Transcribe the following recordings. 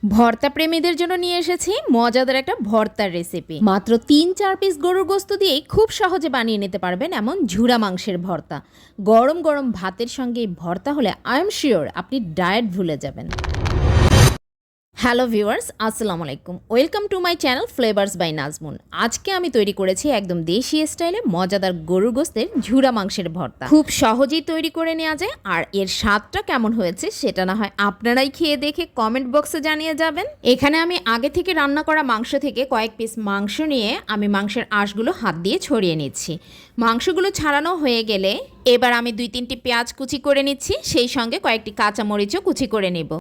ভর্তা প্রেমীদের জন্য নিয়ে এসেছি মজাদার একটা ভর্তার রেসিপি। মাত্র ৩-৪ পিস গরুর গোস্ত দিয়েই খুব সহজে বানিয়ে নিতে পারবেন এমন ঝুরা মাংসের ভর্তা। গরম গরম ভাতের সঙ্গে এই ভর্তা হলে আই এম শিওর আপনি ডায়েট ভুলে যাবেন। হ্যালো ভিউয়ার্স, আসসালামু আলাইকুম। Welcome to my channel Flavours by Najmun. আজকে আমি তৈরি করেছি একদম দেশি স্টাইলে মজাদার গরুর গোস্তের ঝুরা মাংসের ভর্তা। খুব সহজেই তৈরি করে নেওয়া যায়, আর এর স্বাদটা কেমন হয়েছে সেটা না হয় আপনারাই খেয়ে দেখে কমেন্ট বক্সে জানিয়ে যাবেন। এখানে আমি আগে থেকে রান্না করা মাংস থেকে কয়েক পিস মাংস নিয়ে আমি মাংসের আঁশগুলো হাত দিয়ে ছড়িয়ে নিচ্ছি। মাংসগুলো ছাড়ানো হয়ে গেলে এবার আমি 2-3টি পেঁয়াজ কুচি করে নিচ্ছি, সেই সঙ্গে কয়েকটি কাঁচামরিচও কুচি করে নেব।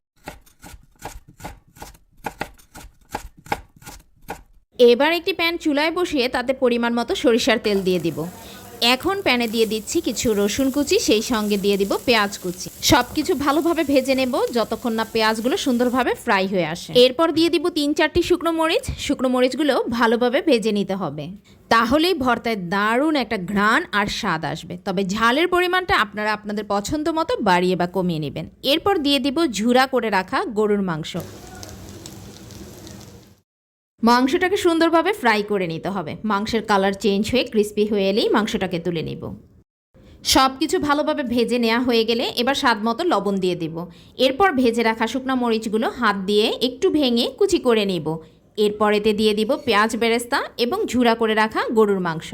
এবার একটি প্যান চুলায় বসিয়ে তাতে পরিমাণ মতো সরিষার তেল দিয়ে দিব। এখন প্যানে দিয়ে দিচ্ছি কিছু রসুন কুচি, সেই সঙ্গে দিয়ে দিব পেঁয়াজ কুচি। সব কিছু ভালোভাবে ভেজে নেব যতক্ষণ না পেঁয়াজগুলো সুন্দরভাবে ফ্রাই হয়ে আসে। এরপর দিয়ে দিব 3-4টি শুকনো মরিচ। শুকনো মরিচগুলো ভালোভাবে ভেজে নিতে হবে, তাহলেই ভর্তায় দারুণ একটা ঘ্রাণ আর স্বাদ আসবে। তবে ঝালের পরিমাণটা আপনারা আপনাদের পছন্দ মতো বাড়িয়ে বা কমিয়ে নেবেন। এরপর দিয়ে দিব ঝুরা করে রাখা গরুর মাংস। মাংসটাকে সুন্দরভাবে ফ্রাই করে নিতে হবে। মাংসের কালার চেঞ্জ হয়ে ক্রিস্পি হয়ে এলেই মাংসটাকে তুলে নিব। সব কিছু ভালোভাবে ভেজে নেওয়া হয়ে গেলে এবার স্বাদ মতো লবণ দিয়ে দিব। এরপর ভেজে রাখা শুকনো মরিচগুলো হাত দিয়ে একটু ভেঙে কুচি করে নিব। এরপর এতে দিয়ে দিব পেঁয়াজ বেরেস্তা এবং ঝুরা করে রাখা গরুর মাংস।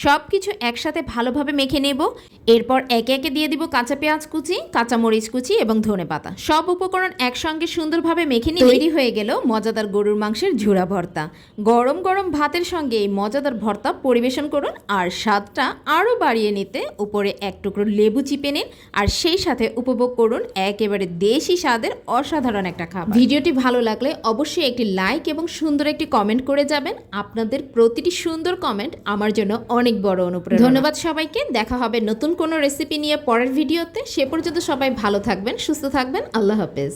সব কিছু একসাথে ভালোভাবে মেখে নেব। এরপর একে একে দিয়ে দিব কাঁচা পেঁয়াজ কুচি, কাঁচামরিচ কুচি এবং ধনেপাতা। সব উপকরণ একসঙ্গে সুন্দরভাবে মেখে নিয়ে তৈরি হয়ে গেল মজাদার গরুর মাংসের ঝুরা ভর্তা। গরম গরম ভাতের সঙ্গে এই মজাদার ভর্তা পরিবেশন করুন, আর স্বাদটা আরও বাড়িয়ে নিতে উপরে এক টুকরো লেবু চিপে নিন, আর সেই সাথে উপভোগ করুন একেবারে দেশি স্বাদের অসাধারণ একটা খাবার। ভিডিওটি ভালো লাগলে অবশ্যই একটি লাইক এবং সুন্দর একটি কমেন্ট করে যাবেন। আপনাদের প্রতিটি সুন্দর কমেন্ট আমার জন্য অনেক বড় অনুপ্রেরণা। ধন্যবাদ সবাইকে। দেখা হবে নতুন কোনো রেসিপি নিয়ে পরের ভিডিওতে। সে পর্যন্ত সবাই ভালো থাকবেন, সুস্থ থাকবেন। আল্লাহ হাফেজ।